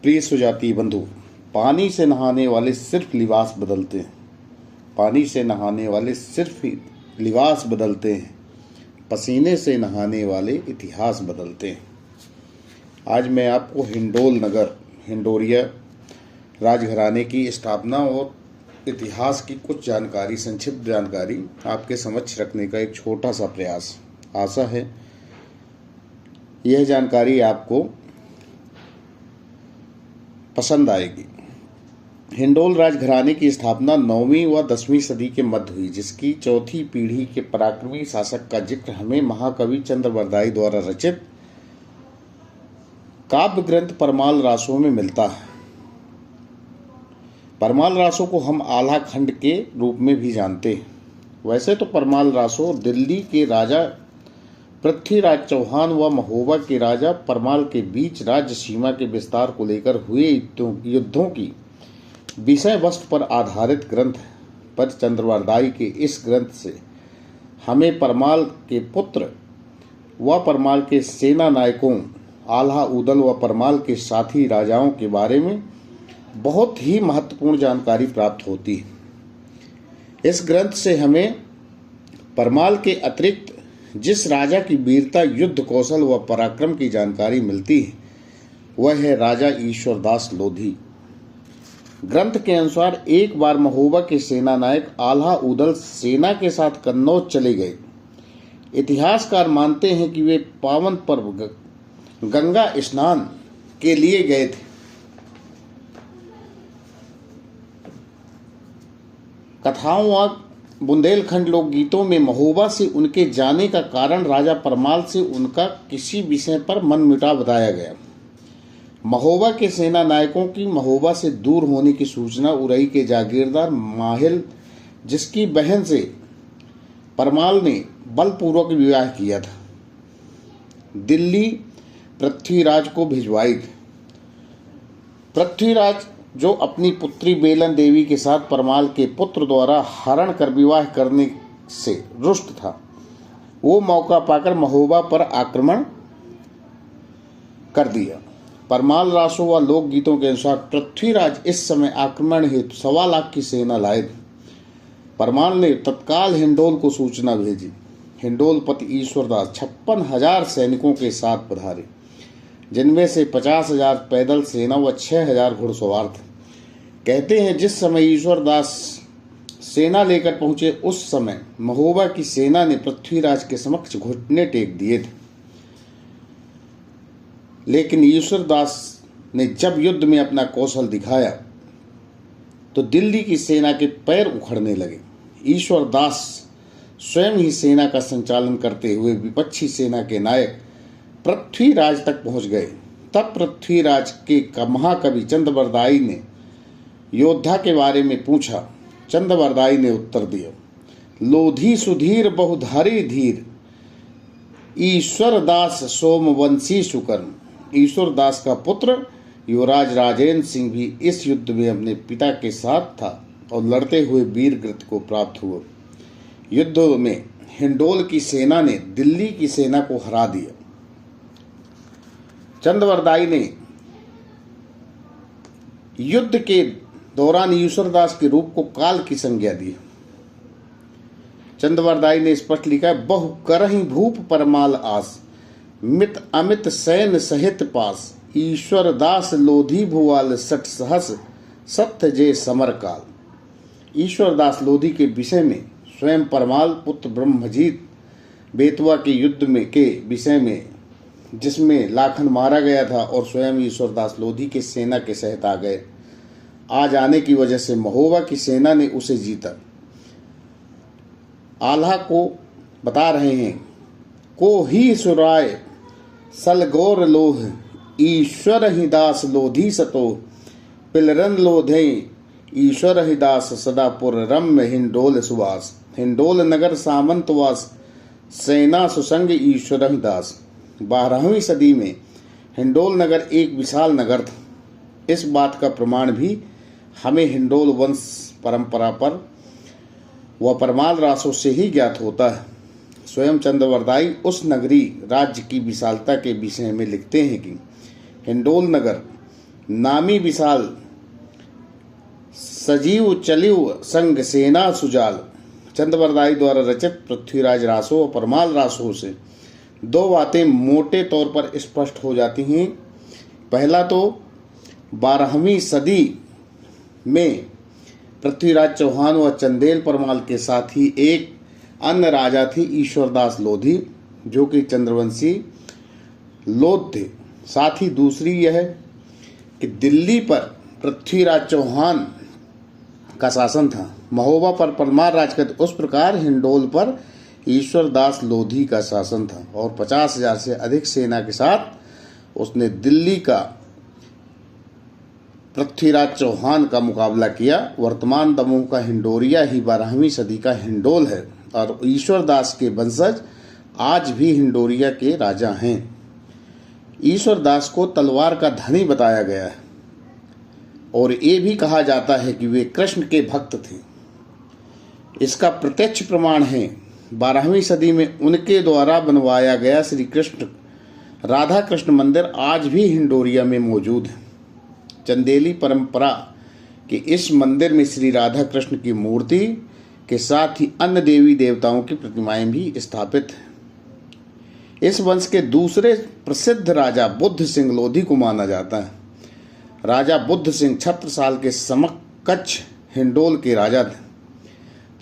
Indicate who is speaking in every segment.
Speaker 1: प्रिय सुजातीय बंधु, पानी से नहाने वाले सिर्फ लिबास बदलते हैं। पानी से नहाने वाले सिर्फ लिबास बदलते हैं। पसीने से नहाने वाले इतिहास बदलते हैं। आज मैं आपको हिंडोल नगर हिंडोरिया राजघराने की स्थापना और इतिहास की कुछ जानकारी, संक्षिप्त जानकारी आपके समक्ष रखने का एक छोटा सा प्रयास। आशा है यह जानकारी आपको पसंद आएगी। हिंडोल राजघराने की स्थापना 9वीं व 10वीं सदी के मध्य हुई, जिसकी चौथी पीढ़ी के पराक्रमी शासक का जिक्र हमें महाकवि चंद्रवरदाई द्वारा रचित काव्य ग्रंथ परमाल रासों में मिलता है। परमाल रासों को हम आल्हा खंड के रूप में भी जानते हैं। वैसे तो परमाल रासों दिल्ली के राजा पृथ्वीराज चौहान व महोबा के राजा परमाल के बीच राज्य सीमा के विस्तार को लेकर हुए युद्धों की विषय वस्तु पर आधारित ग्रंथ है। पर चंद्रवरदाई के इस ग्रंथ से हमें परमाल के पुत्र व परमाल के सेना नायकों आल्हा उदल व परमाल के साथी राजाओं के बारे में बहुत ही महत्वपूर्ण जानकारी प्राप्त होती है। इस ग्रंथ से हमें परमाल के अतिरिक्त जिस राजा की वीरता, युद्ध कौशल व पराक्रम की जानकारी मिलती है वह है राजा ईश्वरदास लोधी। ग्रंथ के अनुसार एक बार महोबा के सेना नायक आल्हा उदल सेना के साथ कन्नौज चले गए। इतिहासकार मानते हैं कि वे पावन पर्व गंगा स्नान के लिए गए थे। कथाओं व बुंदेलखंड लोकगीतों में महोबा से उनके जाने का कारण राजा परमाल से उनका किसी विषय पर मनमुटाव बताया गया। महोबा के सेना नायकों की महोबा से दूर होने की सूचना उरई के जागीरदार माहिल, जिसकी बहन से परमाल ने बलपूर्वक विवाह किया था, दिल्ली पृथ्वीराज को भिजवाई थी। पृथ्वीराज जो अपनी पुत्री बेलन देवी के साथ परमाल के पुत्र द्वारा हरण कर विवाह करने से रुष्ट था, वो मौका पाकर महोबा पर आक्रमण कर दिया। परमाल रासों व लोकगीतों के अनुसार पृथ्वीराज इस समय आक्रमण हेतु 1.25 लाख की सेना लाए थे। परमाल ने तत्काल हिंडोल को सूचना भेजी। हिंडोल पति ईश्वरदास 56,000 सैनिकों के साथ पधारे, जिनमें से 50,000 पैदल सेना व 6,000 घुड़सवार थे। कहते हैं जिस समय ईश्वरदास सेना लेकर पहुंचे उस समय महोबा की सेना ने पृथ्वीराज के समक्ष घुटने टेक दिए थे, लेकिन ईश्वरदास ने जब युद्ध में अपना कौशल दिखाया तो दिल्ली की सेना के पैर उखड़ने लगे। ईश्वरदास स्वयं ही सेना का संचालन करते हुए विपक्षी सेना के नायक पृथ्वीराज तक पहुंच गए। तब पृथ्वीराज के महाकवि चंद्रवरदाई ने योद्धा के बारे में पूछा। चंद्रवरदाई ने उत्तर दिया, लोधी सुधीर बहुधारी धीर, ईश्वरदास सोमवंशी सुकर्म। ईश्वरदास का पुत्र युवराज राजेंद्र सिंह भी इस युद्ध में अपने पिता के साथ था और लड़ते हुए वीर कृत्य को प्राप्त हुआ। युद्ध में हिंडोल की सेना ने दिल्ली की सेना को हरा दिया। चंद्रवरदाई ने युद्ध के दौरान ईश्वरदास के रूप को काल की संज्ञा दी। चंद्रवरदाई ने स्पष्ट लिखा है, बहु करहि भूप परमाल आस, मित अमित सैन सहित पास, ईश्वरदास लोधी भुवाल 60 सहस, सत्य जे समर काल। ईश्वरदास लोधी के विषय में स्वयं परमाल पुत्र ब्रह्मजीत बेतवा के युद्ध में के विषय में, जिसमें लाखन मारा गया था और स्वयं ईश्वरदास लोधी के सेना के सहित आ गए। आ जाने की वजह से महोबा की सेना ने उसे जीता। आल्हा को बता रहे हैं, को ही सुराय सलगोर लोह, ईश्वर ही दास लोधी सतो, पिलरन लोधे ईश्वर ही दास, सदापुर रम्य हिंडोल सुवास। हिंडोल नगर सामंतवास, सेना सुसंग ईश्वर ही दास। 12वीं सदी में हिंडोल नगर एक विशाल नगर था। इस बात का प्रमाण भी हमें हिंडोल वंश परंपरा पर व परमाल रासों से ही ज्ञात होता है। स्वयं चंद्रवरदाई उस नगरी राज्य की विशालता के विषय में लिखते हैं कि हिंडोल नगर नामी विशाल सजीव चलिव संग सेना सुजाल। चंद्रवरदाई द्वारा रचित पृथ्वीराज रासो और परमाल रासो से दो बातें मोटे तौर पर स्पष्ट हो जाती हैं। पहला तो 12वीं सदी में पृथ्वीराज चौहान व चंदेल परमाल के साथ ही एक अन्य राजा थे ईश्वरदास लोधी, जो कि चंद्रवंशी लोध थे। साथ ही दूसरी यह कि दिल्ली पर पृथ्वीराज चौहान का शासन था, महोबा पर परमार राज का, उस प्रकार हिंडोल पर ईश्वरदास लोधी का शासन था और 50,000 से अधिक सेना के साथ उसने दिल्ली का पृथ्वीराज चौहान का मुकाबला किया। वर्तमान दमोह का हिंडोरिया ही 12वीं सदी का हिंडोल है और ईश्वरदास के वंशज आज भी हिंडोरिया के राजा हैं। ईश्वरदास को तलवार का धनी बताया गया है और ये भी कहा जाता है कि वे कृष्ण के भक्त थे। इसका प्रत्यक्ष प्रमाण है 12वीं सदी में उनके द्वारा बनवाया गया श्री कृष्ण राधा कृष्ण मंदिर आज भी हिंडोरिया में मौजूद है। चंदेली परंपरा के इस मंदिर में श्री राधा कृष्ण की मूर्ति के साथ ही अन्य देवी देवताओं की प्रतिमाएं भी स्थापित हैं। इस वंश के दूसरे प्रसिद्ध राजा बुद्ध सिंह लोधी को माना जाता है। राजा बुद्ध सिंह छत्रसाल के समकक्ष हिंडोल के राजा थे।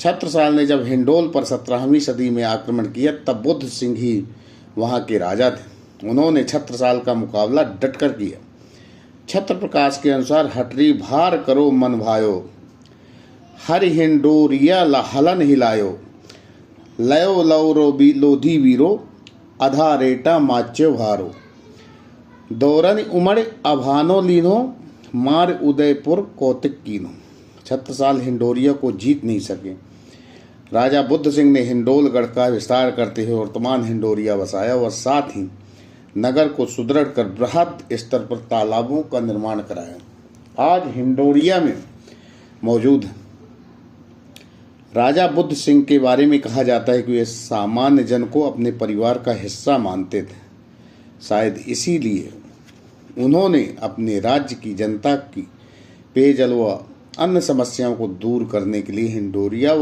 Speaker 1: छत्रसाल ने जब हिंडोल पर 17वीं सदी में आक्रमण किया तब बुद्ध सिंह ही वहां के राजा थे। उन्होंने छत्रसाल का मुकाबला डटकर किया। छत्र प्रकाश के अनुसार हटरी भार करो मन भायो, हरि हिंडोरिया हलन हिलायो, लयो लौरो लोधी वीरो, अधा रेटा माच्यो भारो, दौरन उमड़ अभानो लीनो, मार उदयपुर कौतिक कीनो। छत्रसाल हिंडोरिया को जीत नहीं सके। राजा बुद्ध सिंह ने हिंडोलगढ़ का विस्तार करते हुए वर्तमान हिंडोरिया बसाया और साथ ही नगर को सुदृढ़ कर बृहद स्तर पर तालाबों का निर्माण कराया। आज हिंडोरिया में मौजूद है। राजा बुद्ध सिंह के बारे में कहा जाता है कि वे सामान्य जन को अपने परिवार का हिस्सा मानते थे। शायद इसीलिए उन्होंने अपने राज्य की जनता की पेयजल व अन्य समस्याओं को दूर करने के लिए हिंडोरिया